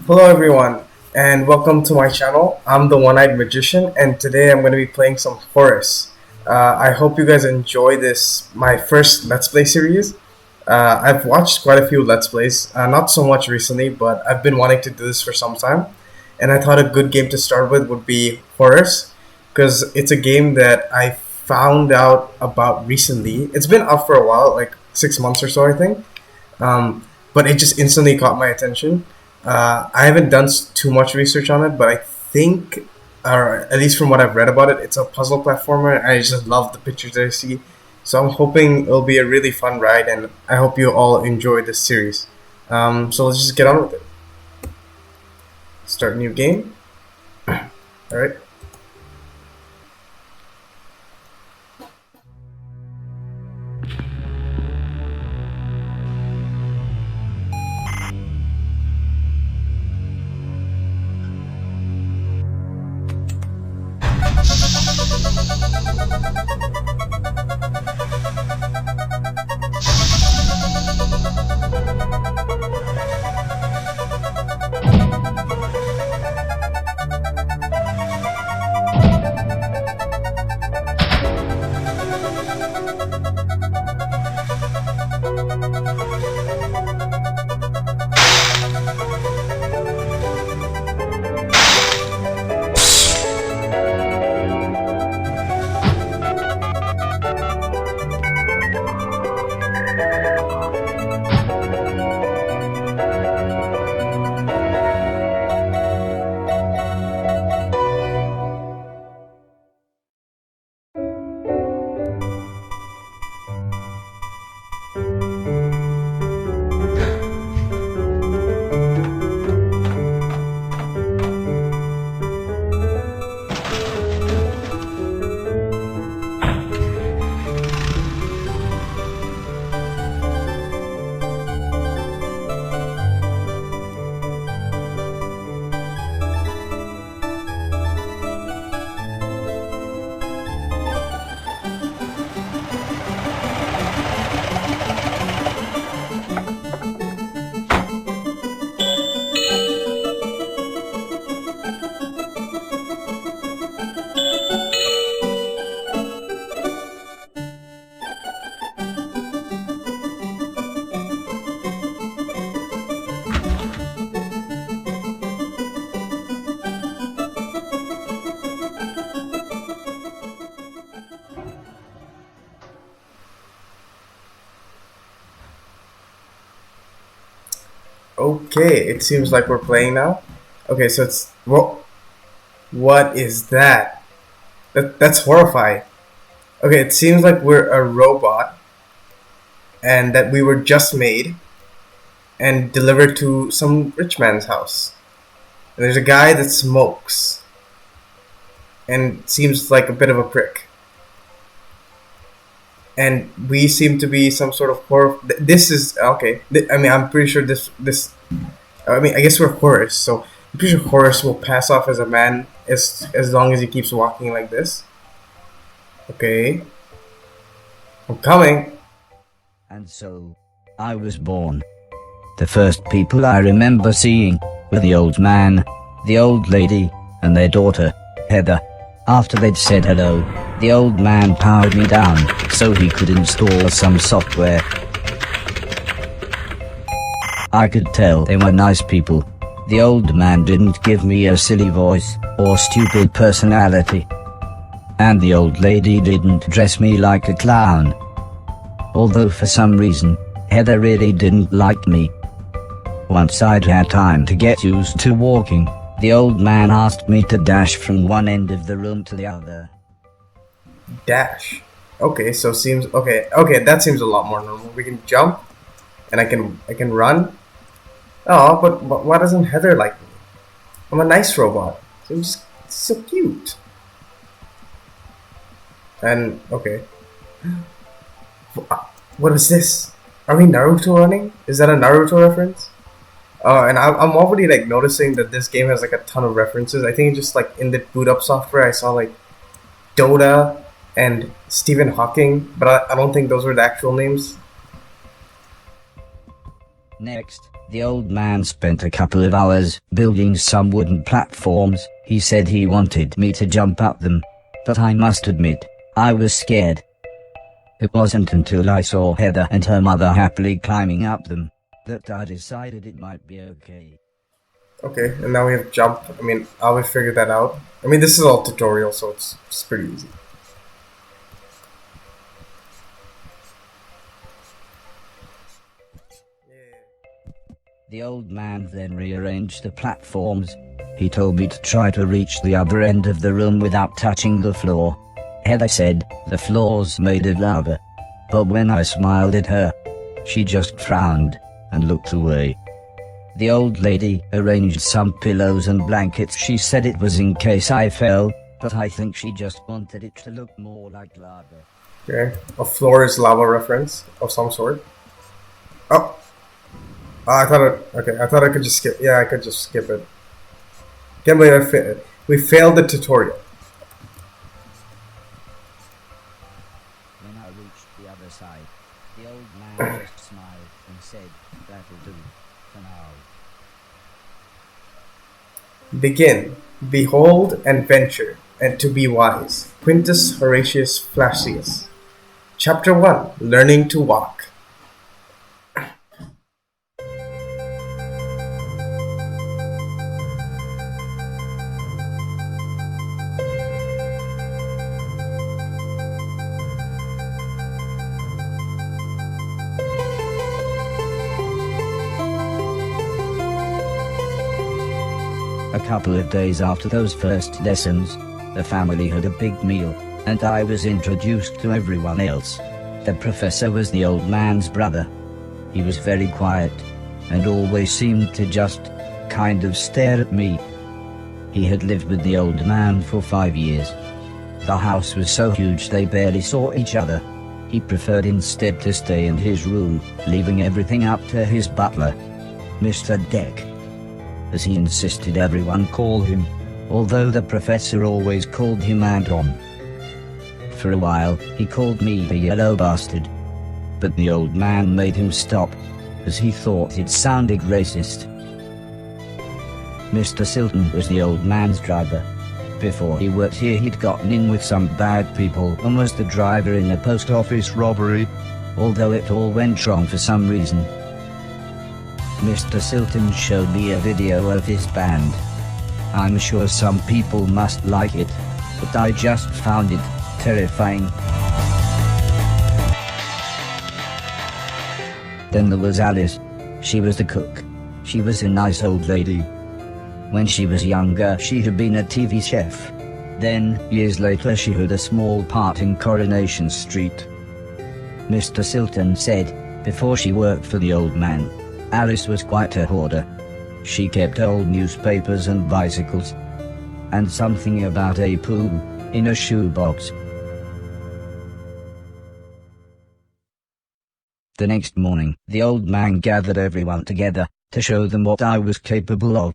Hello everyone, and welcome to my channel. I'm the One-Eyed Magician, and today I'm going to be playing some Horace. I hope you guys enjoy this, my first Let's Play series. I've watched quite a few Let's Plays, not so much recently, but I've been wanting to do this for some time. And I thought a good game to start with would be Horace, because it's a game that I found out about recently. It's been up for a while, like 6 months or so I think. But it just instantly caught my attention. I haven't done too much research on it, but I think, or at least from what I've read about it, it's a puzzle platformer, and I just love the pictures that I see. So I'm hoping it'll be a really fun ride, and I hope you all enjoy this series. So let's just get on with it. Start new game. Alright. Okay, it seems like we're playing now. Okay, so it's what is that? That's horrifying. Okay, it seems like we're a robot and that we were just made and delivered to some rich man's house. And there's a guy that smokes and seems like a bit of a prick. And we seem to be some sort of horror. This is okay. I mean, I'm pretty sure this. I mean, I guess we're Horace, so I'm pretty sure Horace will pass off as a man as long as he keeps walking like this. Okay, I'm coming. And so, I was born. The first people I remember seeing were the old man, the old lady, and their daughter, Heather. After they'd said hello, the old man powered me down so he could install some software. I could tell they were nice people. The old man didn't give me a silly voice or stupid personality. And the old lady didn't dress me like a clown. Although for some reason, Heather really didn't like me. Once I'd had time to get used to walking, the old man asked me to dash from one end of the room to the other. Dash. Okay, so seems okay. Okay, that seems a lot more normal. We can jump, and I can run. Oh, but why doesn't Heather like me? I'm a nice robot. Seems so cute. And okay, what is this? Are we Naruto running? Is that a Naruto reference? And I'm already like noticing that this game has like a ton of references. I think just like in the boot up software I saw like Dota and Stephen Hawking, but I don't think those were the actual names. Next, The old man spent a couple of hours building some wooden platforms. He said he wanted me to jump up them, but I must admit, I was scared. It wasn't until I saw Heather and her mother happily climbing up them that I decided it might be okay. Okay, and now we have jump. I mean, I will figure that out. I mean, this is all tutorial, so it's pretty easy. The old man then rearranged the platforms. He told me to try to reach the other end of the room without touching the floor. Heather said the floor's made of lava. But when I smiled at her, she just frowned and looked away. The old lady arranged some pillows and blankets. She said it was in case I fell, but I think she just wanted it to look more like lava. Okay, a floor is lava reference of some sort. Oh, I thought it. Okay, I thought I could just skip. Yeah, I could just skip it. Can't believe we failed the tutorial. When I reached the other side, the old man just smiled and said, "That'll do for now." Begin. Behold and venture, and to be wise. Quintus Horatius Flacius. Chapter 1. Learning to walk. A couple of days after those first lessons, the family had a big meal, and I was introduced to everyone else. The professor was the old man's brother. He was very quiet, and always seemed to just kind of stare at me. He had lived with the old man for 5 years. The house was so huge they barely saw each other. He preferred instead to stay in his room, leaving everything up to his butler, Mr. Deck, as he insisted everyone call him, although the professor always called him Anton. For a while, he called me the yellow bastard, but the old man made him stop, as he thought it sounded racist. Mr. Silton was the old man's driver. Before he worked here, he'd gotten in with some bad people and was the driver in a post office robbery, although it all went wrong for some reason. Mr. Silton showed me a video of his band. I'm sure some people must like it, but I just found it terrifying. Then there was Alice. She was the cook. She was a nice old lady. When she was younger, she had been a TV chef. Then, years later, she had a small part in Coronation Street. Mr. Silton said, before she worked for the old man, Alice was quite a hoarder. She kept old newspapers and bicycles, and something about a poo in a shoebox. The next morning, the old man gathered everyone together to show them what I was capable of.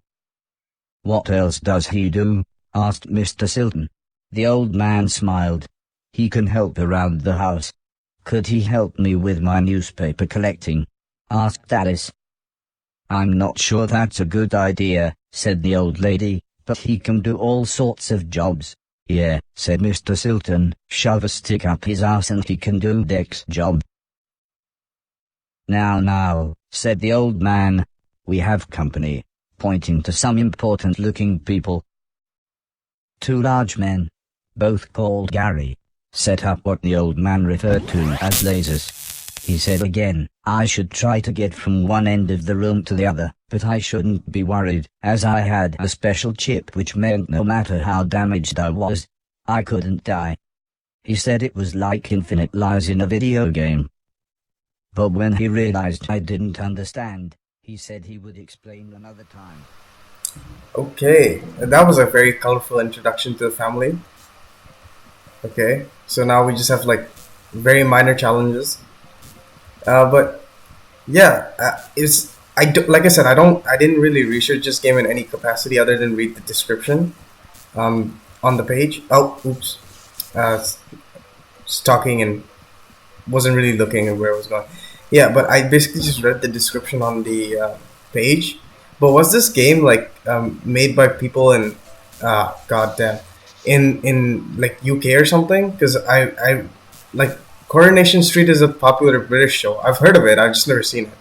"What else does he do?" asked Mr. Silton. The old man smiled. "He can help around the house." "Could he help me with my newspaper collecting?" asked Alice. "I'm not sure that's a good idea," said the old lady, "but he can do all sorts of jobs." "Yeah," said Mr. Silton, "shove a stick up his ass and he can do Deck's job." Now, said the old man, "we have company," pointing to some important-looking people. 2 large men, both called Gary, set up what the old man referred to as lasers. He said again, I should try to get from one end of the room to the other, but I shouldn't be worried, as I had a special chip which meant no matter how damaged I was, I couldn't die. He said it was like infinite lives in a video game. But when he realized I didn't understand, he said he would explain another time. Okay, that was a very colorful introduction to the family. Okay, so now we just have like very minor challenges. But yeah, it's like I said, I didn't really research this game in any capacity other than read the description on the page. Oh, oops, stalking and wasn't really looking at where I was going. Yeah, but I basically just read the description on the page. But was this game like made by people in goddamn in like UK or something? Because I like Coronation Street is a popular British show. I've heard of it. I've just never seen it.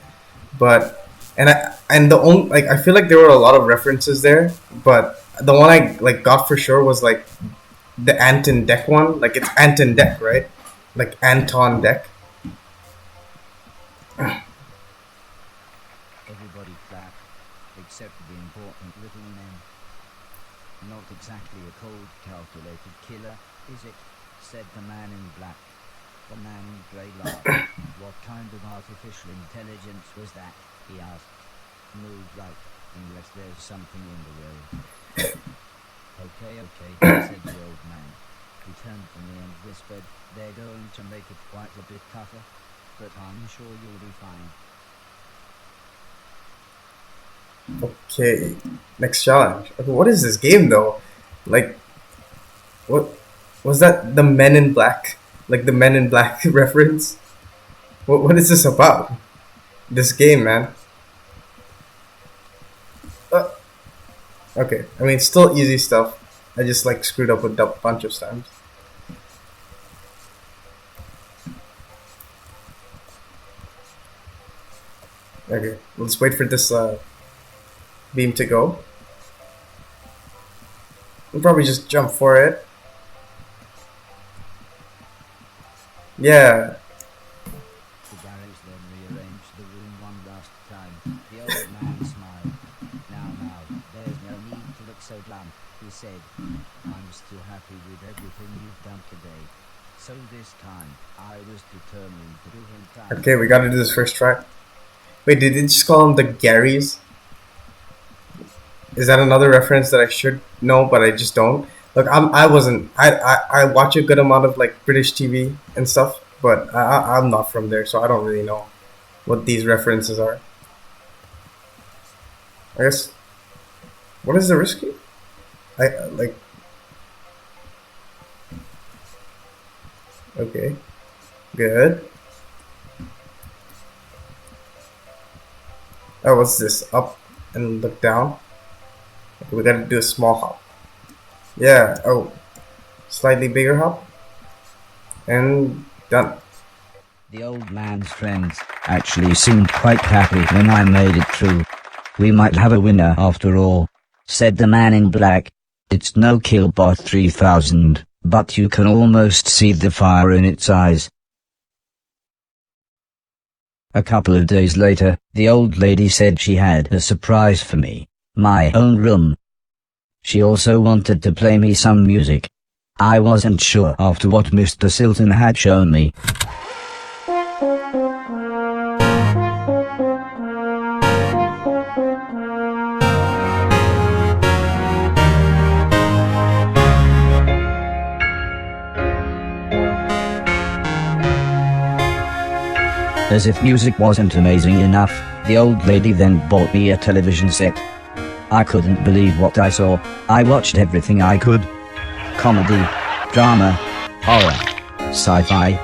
But and the only like I feel like there were a lot of references there, but the one I like got for sure was like the Anton Deck one. Like it's Anton Deck, right? Like Anton Deck. Everybody clapped, except the important little men. Not exactly a cold, calculated killer, is it? Said the man in black. The man in grey laughed. What kind of artificial intelligence was that? He asked. Move right, unless there's something in the way. Okay, said the old man. He turned to me and whispered, they're going to make it quite a bit tougher, but I'm sure you'll be fine. Okay, next challenge. Okay, what is this game though? Like, what was that? The Men in Black, like the Men in Black reference. What is this about? This game, man. Uh, okay, I mean, still easy stuff. I just like screwed up a bunch of times. Okay, let's wait for this beam to go. We'll probably just jump for it. Yeah. The Garys then rearranged the room one last time. The old man smiled. Now, there's no need to look so glum, he said. I'm still happy with everything you've done today. So this time, I was determined to do him time. Okay, we gotta do this first try. Wait, did they just call them the Garys? Is that another reference that I should know, but I just don't? Look, I wasn't. I watch a good amount of like British TV and stuff, but I'm not from there, so I don't really know what these references are. I guess. What is the risky? I like. Okay. Good. Oh, what's this? Up and look down. Okay, we gotta do a small hop. Yeah. Oh, slightly bigger hop. And done. The old man's friends actually seemed quite happy when I made it through. We might have a winner after all, said the man in black. It's no Killbot 3000, but you can almost see the fire in its eyes. A couple of days later, the old lady said she had a surprise for me, my own room. She also wanted to play me some music. I wasn't sure after what Mr. Silton had shown me. As if music wasn't amazing enough, the old lady then bought me a television set. I couldn't believe what I saw. I watched everything I could. Comedy, drama, horror, sci-fi.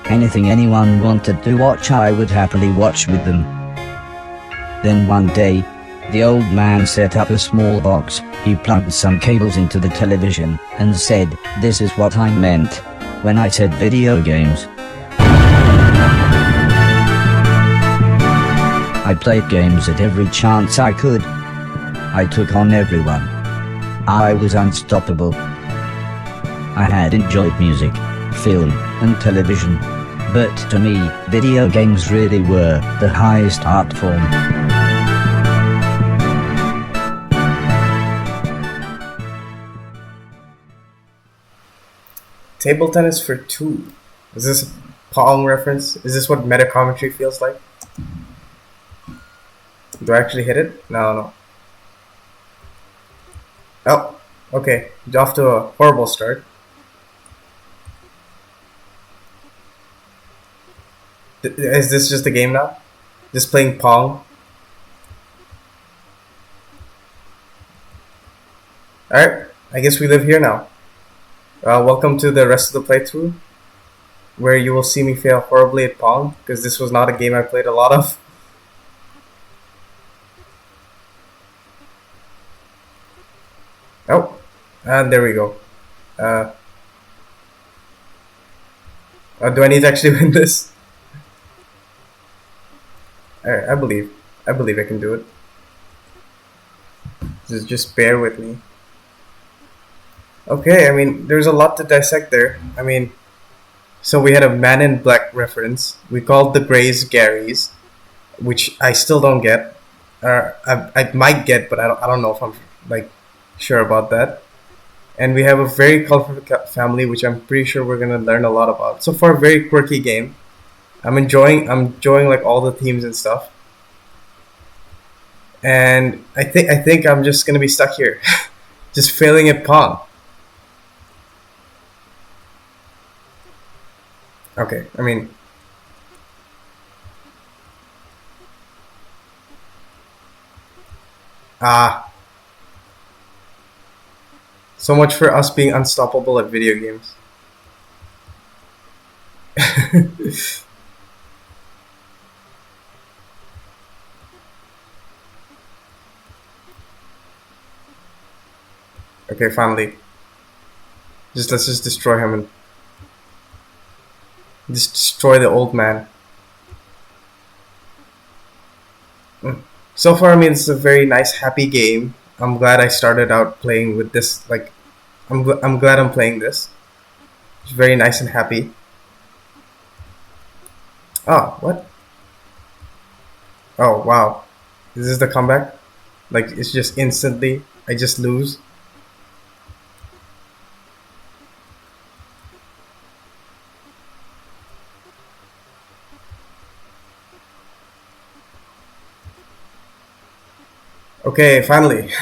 Anything anyone wanted to watch I would happily watch with them. Then one day, the old man set up a small box. He plugged some cables into the television and said, "This is what I meant when I said video games." I played games at every chance I could. I took on everyone. I was unstoppable. I had enjoyed music, film, and television. But to me, video games really were the highest art form. Table tennis for two. Is this a Pong reference? Is this what meta commentary feels like? Do I actually hit it? No. Oh, okay. Off to a horrible start. Is this just a game now? Just playing Pong? Alright, I guess we live here now. Welcome to the rest of the playthrough, where you will see me fail horribly at Pong, because this was not a game I played a lot of. And there we go. Uh, do I need to actually win this? I believe. I believe I can do it. Just bear with me. Okay, I mean, there's a lot to dissect there. I mean, so we had a Man in Black reference. We called the Greys Garys, which I still don't get. I might get, but I don't know if I'm like sure about that. And we have a very colorful family, which I'm pretty sure we're gonna learn a lot about. So far, a very quirky game. I'm enjoying like all the themes and stuff. And I think I'm just gonna be stuck here, just failing at Pong. Okay, I mean, ah, so much for us being unstoppable at video games. Okay, finally, let's just destroy him and just destroy the old man. Mm. So far, I mean, it's a very nice, happy game. I'm glad I started out playing with this. Like, I'm glad I'm playing this. It's very nice and happy. Oh, what? Oh, wow. Is this the comeback? Like, it's just instantly, I just lose. Okay, finally.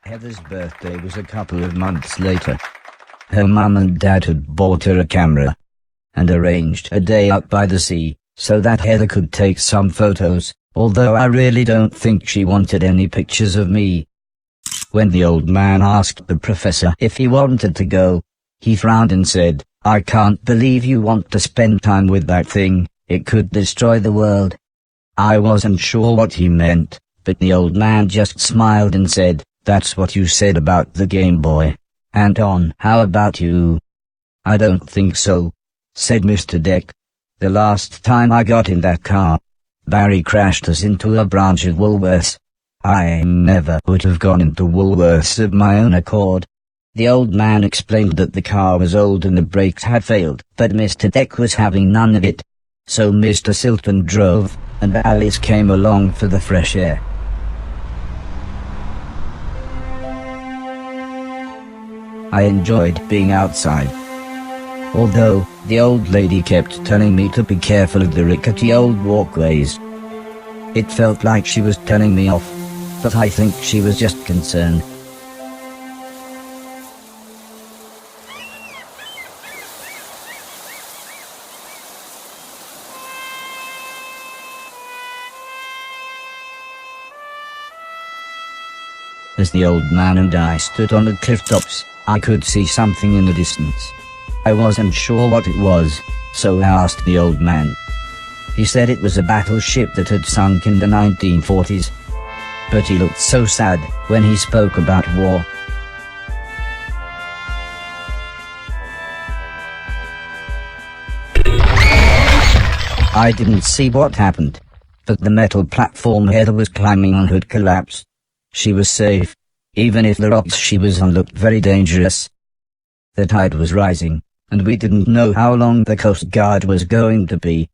Heather's birthday was a couple of months later. Her mum and dad had bought her a camera and arranged a day out by the sea so that Heather could take some photos, although I really don't think she wanted any pictures of me. When the old man asked the professor if he wanted to go, he frowned and said, "I can't believe you want to spend time with that thing, it could destroy the world." I wasn't sure what he meant, but the old man just smiled and said, "That's what you said about the Game Boy. Anton, how about you?" "I don't think so," said Mr. Deck. "The last time I got in that car, Barry crashed us into a branch of Woolworths. I never would have gone into Woolworths of my own accord." The old man explained that the car was old and the brakes had failed, but Mr. Deck was having none of it. So Mr. Silton drove, and Alice came along for the fresh air. I enjoyed being outside. Although, the old lady kept telling me to be careful of the rickety old walkways. It felt like she was telling me off, but I think she was just concerned. As the old man and I stood on the cliff tops, I could see something in the distance. I wasn't sure what it was, so I asked the old man. He said it was a battleship that had sunk in the 1940s. But he looked so sad when he spoke about war. I didn't see what happened, but the metal platform Heather was climbing on had collapsed. She was safe, even if the rocks she was on looked very dangerous. The tide was rising, and we didn't know how long the Coast Guard was going to be,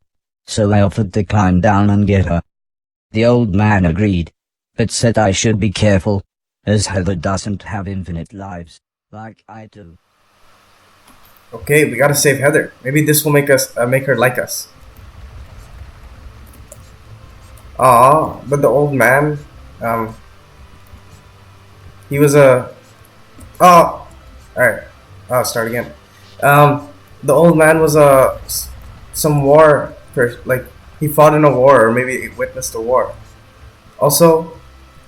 so I offered to climb down and get her. The old man agreed, but said I should be careful, as Heather doesn't have infinite lives, like I do. Okay, we gotta save Heather. Maybe this will make her like us. Ah, but the old man, um, he was a. Oh, alright. Oh, start again. The old man was some war like he fought in a war or maybe witnessed a war. Also,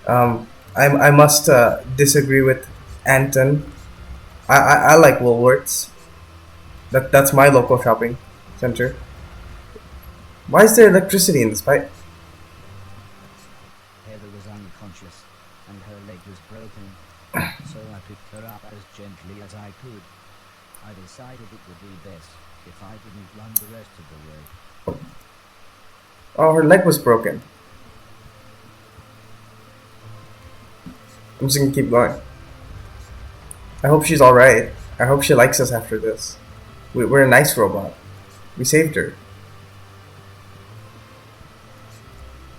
I must disagree with Anton. I like Woolworths. That's my local shopping center. Why is there electricity in this pipe? Heather was unconscious. gently as I could. I decided it would be best if I didn't run the rest of the way. Oh, her leg was broken. I'm just gonna keep going. I hope she's alright. I hope she likes us after this. We're a nice robot. We saved her.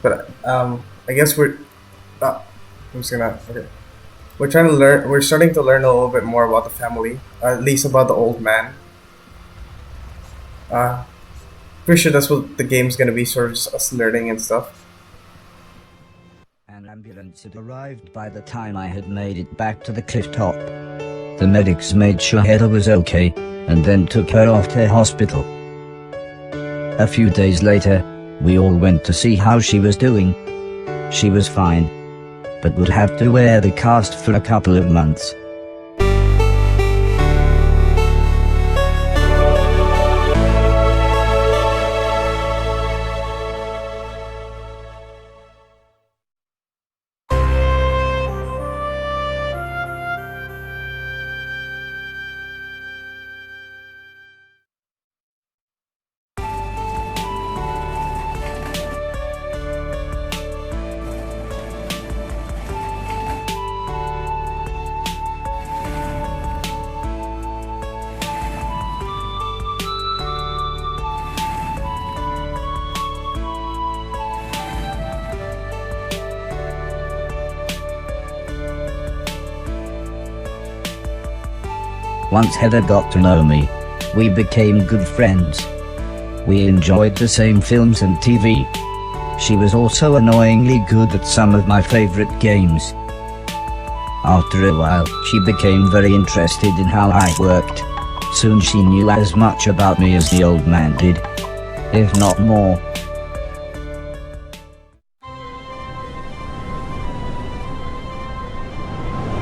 But, I guess we're. I'm just gonna. Okay. We're trying to learn. We're starting to learn a little bit more about the family. At least about the old man. Uh, Pretty sure that's what the game's gonna be, sort of just us learning and stuff. An ambulance had arrived by the time I had made it back to the cliff top. The medics made sure Heather was okay, and then took her off to hospital. A few days later, we all went to see how she was doing. She was fine, but would have to wear the cast for a couple of months. Once Heather got to know me, we became good friends. We enjoyed the same films and TV. She was also annoyingly good at some of my favorite games. After a while, she became very interested in how I worked. Soon she knew as much about me as the old man did, if not more.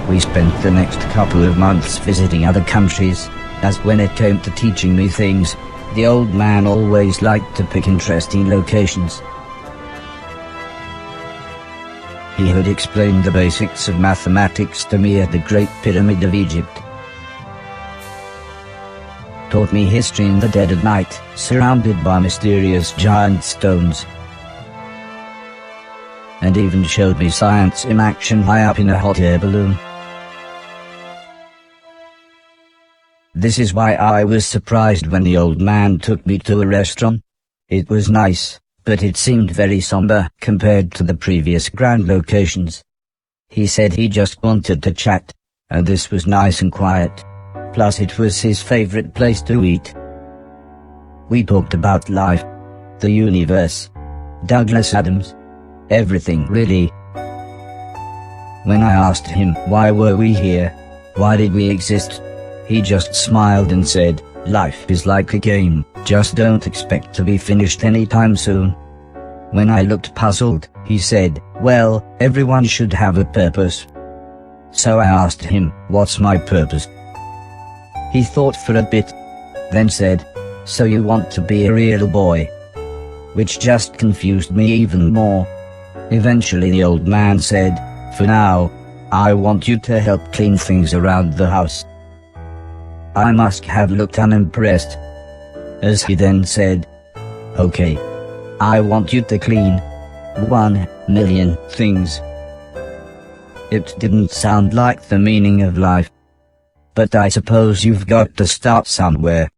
We spent the next couple of months visiting other countries, as when it came to teaching me things, the old man always liked to pick interesting locations. He had explained the basics of mathematics to me at the Great Pyramid of Egypt. Taught me history in the dead of night, surrounded by mysterious giant stones. And even showed me science in action high up in a hot air balloon. This is why I was surprised when the old man took me to a restaurant. It was nice, but it seemed very somber compared to the previous grand locations. He said he just wanted to chat, and this was nice and quiet. Plus it was his favorite place to eat. We talked about life, the universe, Douglas Adams, everything really. When I asked him why were we here, why did we exist, he just smiled and said, life is like a game, just don't expect to be finished anytime soon. When I looked puzzled, he said, well, everyone should have a purpose. So I asked him, what's my purpose? He thought for a bit, then said, so you want to be a real boy? Which just confused me even more. Eventually the old man said, for now, I want you to help clean things around the house. I must have looked unimpressed, as he then said, okay, I want you to clean 1,000,000 things. It didn't sound like the meaning of life, but I suppose you've got to start somewhere.